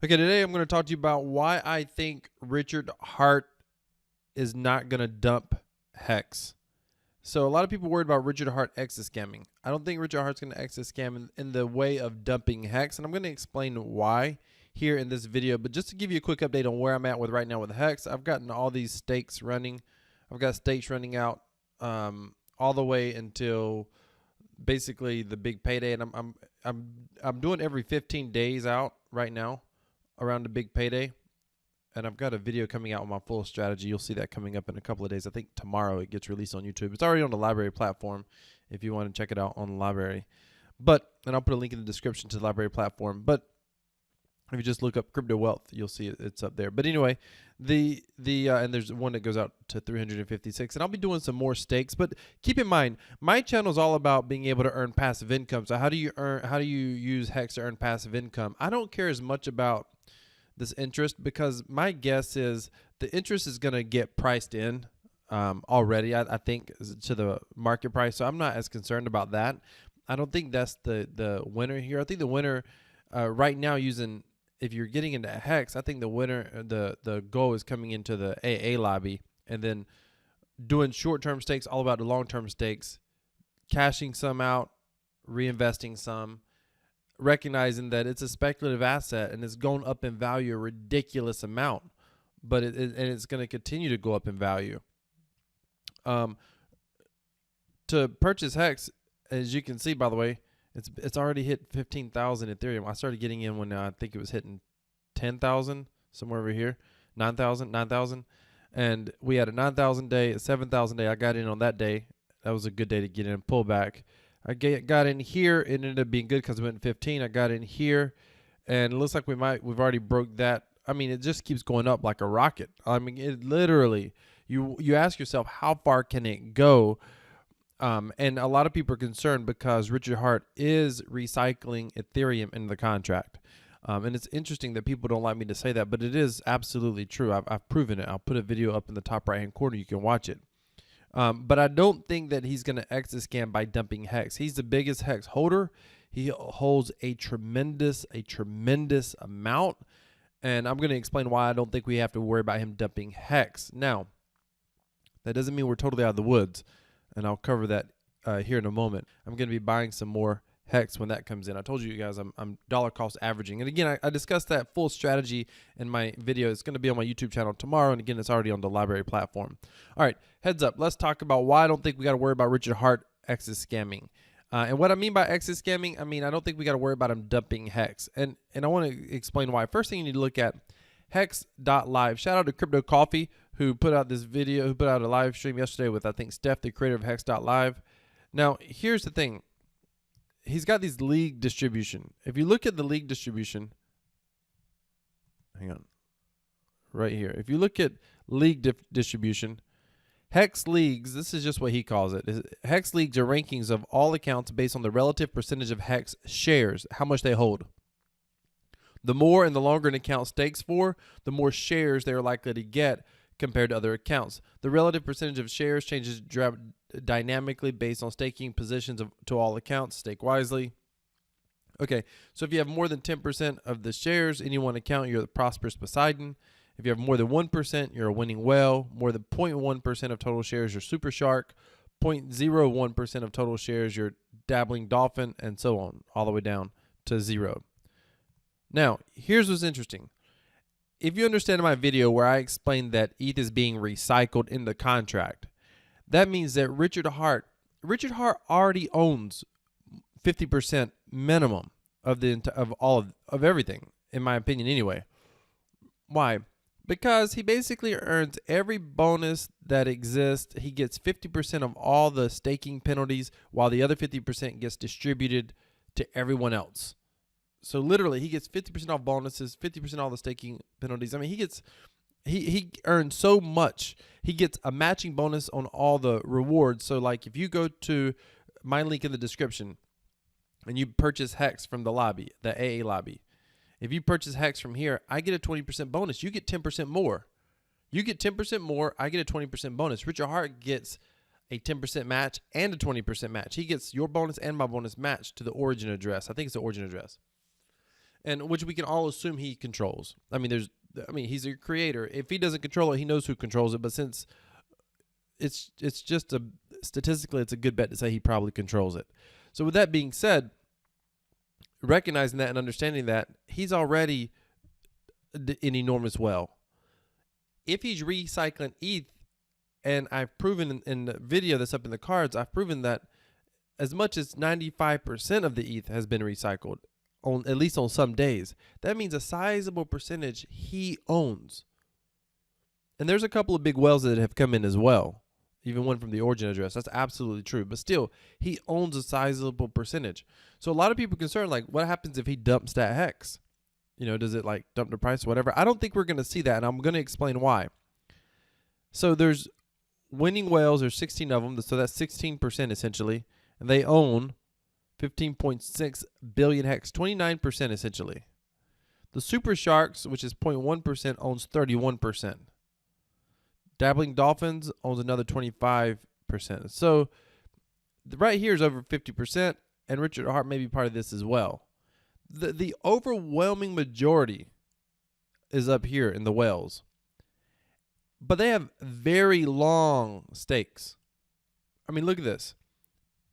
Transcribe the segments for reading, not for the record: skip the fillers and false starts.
Okay, today I'm going to talk to you about why I think Richard Hart is not going to dump Hex. So a lot of people worried about Richard Hart exit scamming. I don't think Richard Hart's going to exit scam in the way of dumping Hex, and I'm going to explain why here in this video. But just to give you a quick update on where I'm at with right now with Hex, I've gotten all these stakes running. I've got stakes running out all the way until basically the big payday, and I'm doing every 15 days out right now around the big payday. And I've got a video coming out on my full strategy. You'll see that coming up in a couple of days. I think tomorrow it gets released on YouTube. It's already on the LBRY platform if you want to check it out on the LBRY. And I'll put a link in the description to the LBRY platform. But if you just look up crypto wealth, you'll see it's up there. But anyway, and there's one that goes out to 356, and I'll be doing some more stakes. But keep in mind, my channel is all about being able to earn passive income. So how do you use Hex to earn passive income? I don't care as much about this interest, because my guess is the interest is going to get priced in already, I think, to the market price. So I'm not as concerned about that. I don't think that's the winner here. I think the winner right now, if you're getting into Hex, I think the winner, the goal is coming into the AA lobby and then doing short-term stakes, all about the long-term stakes, cashing some out, reinvesting some, recognizing that it's a speculative asset and it's going up in value a ridiculous amount, but it's going to continue to go up in value. To purchase Hex, as you can see, by the way, it's already hit 15,000 Ethereum. I started getting in when I think it was hitting 10,000, somewhere over here, 9,000, and we had a 9,000 day, a 7,000 day. I got in on that day. That was a good day to get in, pull back. I got in here. It ended up being good because we went in 15. I got in here, and it looks like we've already broke that. I mean, it just keeps going up like a rocket. I mean, it literally, you ask yourself, how far can it go? And a lot of people are concerned because Richard Hart is recycling Ethereum in the contract. And it's interesting that people don't like me to say that, but it is absolutely true. I've proven it. I'll put a video up in the top right-hand corner. You can watch it. But I don't think that he's going to exit scam by dumping Hex. He's the biggest Hex holder. He holds a tremendous amount. And I'm going to explain why I don't think we have to worry about him dumping Hex. Now, that doesn't mean we're totally out of the woods. And I'll cover that here in a moment. I'm going to be buying some more Hex when that comes in. I told you guys I'm dollar cost averaging. And again, I discussed that full strategy in my video. It's going to be on my YouTube channel tomorrow. And again, it's already on the LBRY platform. All right, heads up. Let's talk about why I don't think we got to worry about Richard Hart exit scamming. And what I mean by exit scamming, I mean, I don't think we got to worry about him dumping Hex. And I want to explain why. First thing you need to look at, Hex.live. Shout out to Crypto Coffee, who put out this video, who put out a live stream yesterday with, I think, Steph, the creator of Hex.live. Now, here's the thing. He's got these league distribution. If you look at the league distribution, hang on, right here. If you look at league distribution, Hex leagues, this is just what he calls it. Hex leagues are rankings of all accounts based on the relative percentage of Hex shares, how much they hold. The more and the longer an account stakes for, the more shares they're likely to get compared to other accounts. The relative percentage of shares changes dynamically based on staking positions to all accounts. Stake wisely. Okay, so if you have more than 10% of the shares in any one account, you're the prosperous Poseidon. If you have more than 1%, you're a winning whale. More than 0.1% of total shares, you're super shark. 0.01% of total shares, you're dabbling dolphin, and so on, all the way down to 0. Now, here's what's interesting. If you understand my video where I explained that ETH is being recycled in the contract, that means that Richard Hart already owns 50% minimum of everything, in my opinion anyway. Why? Because he basically earns every bonus that exists. He gets 50% of all the staking penalties, while the other 50% gets distributed to everyone else. So literally, he gets 50% off bonuses, 50% all the staking penalties. I mean, he earns so much. He gets a matching bonus on all the rewards. So like if you go to my link in the description and you purchase Hex from the lobby, the AA lobby, if you purchase Hex from here, I get a 20% bonus. You get 10% more. You get 10% more. I get a 20% bonus. Richard Hart gets a 10% match and a 20% match. He gets your bonus and my bonus matched to the origin address. I think it's the origin address. and which we can all assume he controls. I mean, he's a creator. If he doesn't control it, he knows who controls it. But since it's just statistically, it's a good bet to say he probably controls it. So with that being said, recognizing that and understanding that, he's already an enormous well. If he's recycling ETH, and I've proven in the video that's up in the cards, I've proven that as much as 95% of the ETH has been recycled, at least on some days. That means a sizable percentage he owns. And there's a couple of big whales that have come in as well, even one from the origin address. That's absolutely true. But still, he owns a sizable percentage. So a lot of people are concerned, like, what happens if he dumps that Hex? You know, does it like dump the price or whatever? I don't think we're going to see that, and I'm going to explain why. So there's winning whales, there's 16 of them, so that's 16% essentially, and they own 15.6 billion Hex, 29% essentially. The super sharks, which is 0.1%, owns 31%. Dabbling dolphins owns another 25%. So right here is over 50%, and Richard Hart may be part of this as well. The overwhelming majority is up here in the whales. But they have very long stakes. I mean, look at this.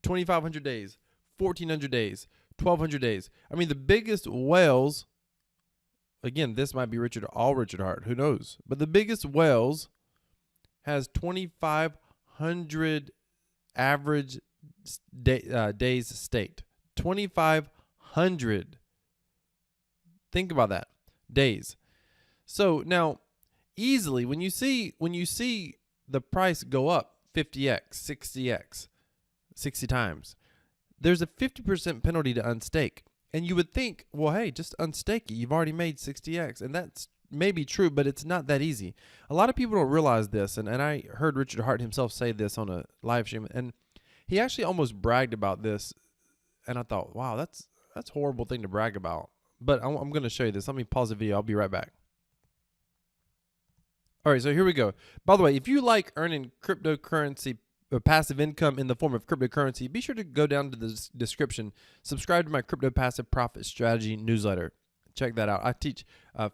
2,500 days, 1,400 days, 1,200 days. I mean, the biggest whales, again, this might be Richard Hart, who knows? But the biggest whales has 2,500 average days staked. 2,500. Think about that. Days. So now, easily, when you see the price go up 50x, 60x, 60 times, there's a 50% penalty to unstake. And you would think, well, hey, just unstake it. You've already made 60x. And that's maybe true, but it's not that easy. A lot of people don't realize this. And I heard Richard Hart himself say this on a live stream. And he actually almost bragged about this. And I thought, wow, that's a horrible thing to brag about. But I'm going to show you this. Let me pause the video. I'll be right back. All right, so here we go. By the way, if you like earning cryptocurrency or passive income in the form of cryptocurrency, be sure to go down to the description. Subscribe to my Crypto Passive Profit Strategy newsletter. Check that out. I teach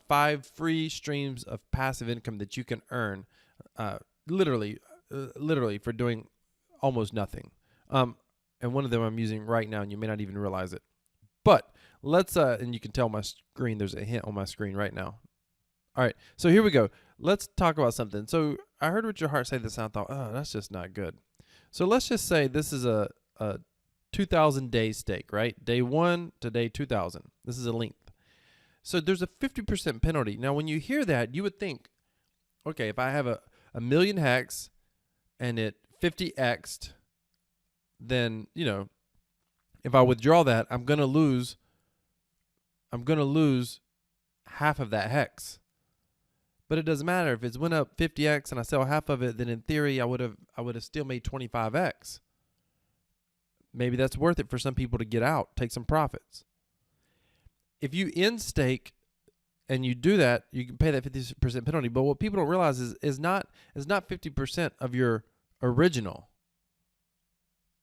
5 free streams of passive income that you can earn literally for doing almost nothing. And one of them I'm using right now, and you may not even realize it. But let's, and you can tell my screen, there's a hint on my screen right now. All right, so here we go. Let's talk about something. So I heard Richard Hart say this, and I thought, oh, that's just not good. So let's just say this is a 2,000 day stake, right? Day 1 to day 2,000. This is a length. So there's a 50% penalty. Now, when you hear that, you would think, okay, if I have a million Hex and it 50x'd, then, you know, if I withdraw that, I'm going to lose half of that Hex. But it doesn't matter. If it's went up 50x and I sell half of it, then in theory I would have still made 25x. Maybe that's worth it for some people to get out, take some profits. If you end stake and you do that, you can pay that 50% penalty. But what people don't realize is not 50% of your original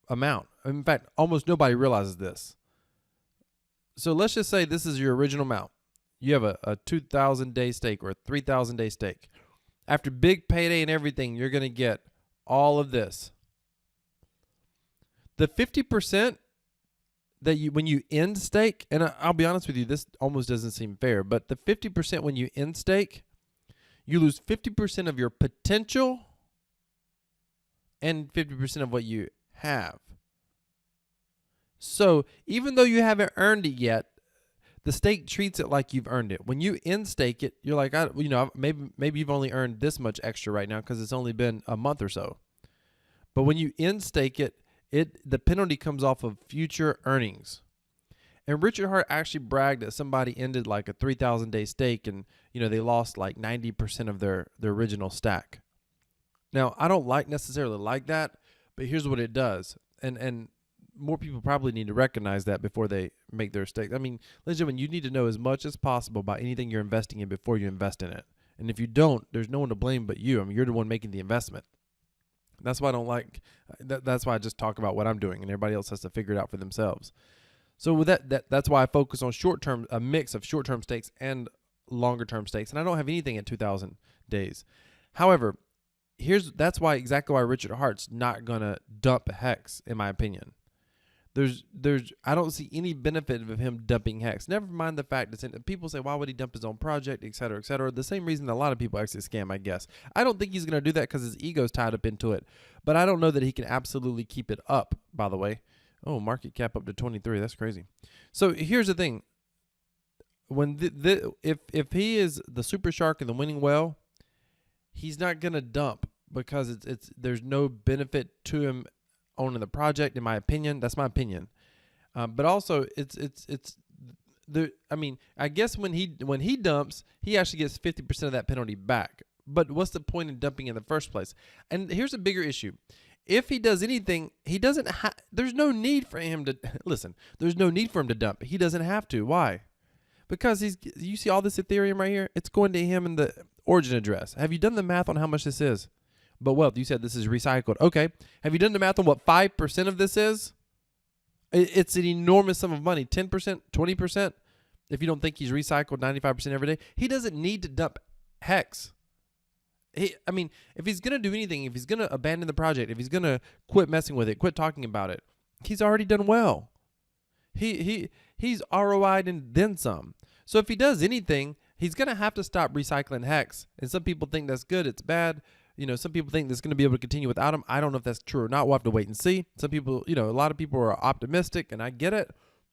amount. In fact, almost nobody realizes this. So let's just say this is your original amount. You have a 2,000 day stake or a 3,000 day stake. After big payday and everything, you're going to get all of this. The 50% that when you end stake, and I'll be honest with you, this almost doesn't seem fair, but the 50% when you end stake, you lose 50% of your potential and 50% of what you have. So even though you haven't earned it yet, the stake treats it like you've earned it. When you end stake it, you're like, maybe you've only earned this much extra right now because it's only been a month or so. But when you end stake it, the penalty comes off of future earnings. And Richard Hart actually bragged that somebody ended like a 3,000 day stake and, you know, they lost like 90% of their original stack. Now, I don't necessarily like that, but here's what it does. And more people probably need to recognize that before they make their stakes. I mean, ladies and gentlemen, you need to know as much as possible about anything you're investing in before you invest in it. And if you don't, there's no one to blame but you. I mean, you're the one making the investment. That's why I don't like, that's why I just talk about what I'm doing and everybody else has to figure it out for themselves. So with that's why I focus on short-term, a mix of short-term stakes and longer-term stakes, and I don't have anything at 2,000 days. However, that's exactly why Richard Hart's not gonna dump Hex, in my opinion. I don't see any benefit of him dumping Hex. Never mind the fact that people say, why would he dump his own project, et cetera, et cetera. The same reason that a lot of people actually scam, I guess. I don't think he's going to do that because his ego's tied up into it. But I don't know that he can absolutely keep it up, by the way. Oh, market cap up to 23. That's crazy. So here's the thing. When if he is the super shark and the winning whale, he's not going to dump because there's no benefit to him owning the project, in my opinion. That's my opinion. But also I mean, I guess when he dumps, he actually gets 50% of that penalty back. But what's the point in dumping in the first place? And here's a bigger issue. If he does anything, there's no need for him to listen. There's no need for him to dump. He doesn't have to. Why? Because you see all this Ethereum right here? It's going to him in the origin address. Have you done the math on how much this is? But Wealth, you said this is recycled. Okay. Have you done the math on what 5% of this is? It's an enormous sum of money. 10%, 20%. If you don't think he's recycled 95% every day, he doesn't need to dump Hex. I mean, if he's going to do anything, if he's going to abandon the project, if he's going to quit messing with it, quit talking about it, he's already done well. He's ROI'd and then some. So if he does anything, he's going to have to stop recycling Hex. And some people think that's good. It's bad. Some people think that's going to be able to continue without him. I don't know if that's true or not. We'll have to wait and see. Some people, a lot of people are optimistic, and I get it.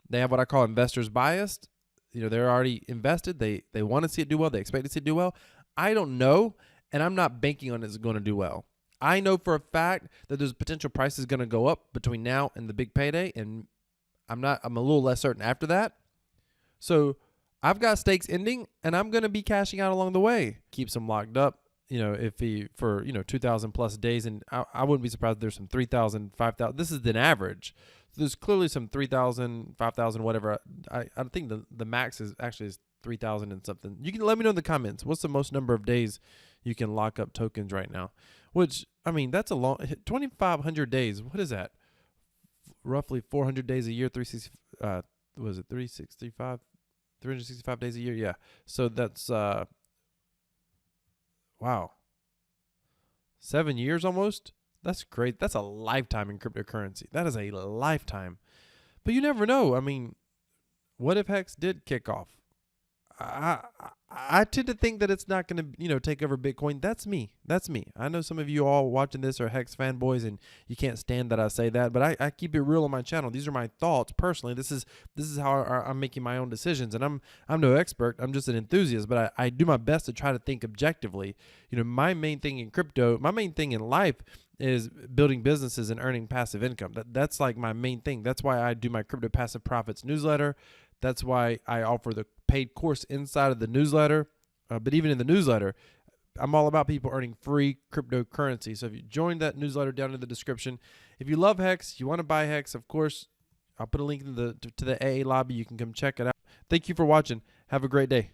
They have what I call investors biased. They're already invested. They want to see it do well. They expect to see it do well. I don't know, and I'm not banking on it's going to do well. I know for a fact that there's potential prices going to go up between now and the big payday, and I'm a little less certain after that. So I've got stakes ending, and I'm going to be cashing out along the way. Keeps them locked up. If he for 2,000 plus days, and I wouldn't be surprised if there's some 3,000, 5,000. This is an average. So there's clearly some 3,000, 5,000, whatever. I think the max is 3,000 and something. You can let me know in the comments. What's the most number of days you can lock up tokens right now? Which, I mean, that's a long 2,500 days. What is that? Roughly 400 days a year. 365 days a year. Yeah. So that's wow. 7 years almost? That's great. That's a lifetime in cryptocurrency. That is a lifetime. But you never know. I mean, what if Hex did kick off? I tend to think that it's not going to, take over Bitcoin. That's me. I know some of you all watching this are Hex fanboys, and you can't stand that I say that, but I keep it real on my channel. These are my thoughts personally. This is how I'm making my own decisions, and I'm no expert. I'm just an enthusiast, but I do my best to try to think objectively. My main thing in crypto, my main thing in life is building businesses and earning passive income. That's like my main thing. That's why I do my Crypto Passive Profits newsletter. That's why I offer the paid course inside of the newsletter. But even in the newsletter, I'm all about people earning free cryptocurrency. So if you join that newsletter down in the description, if you love Hex, you want to buy Hex, of course, I'll put a link to the AA lobby. You can come check it out. Thank you for watching. Have a great day.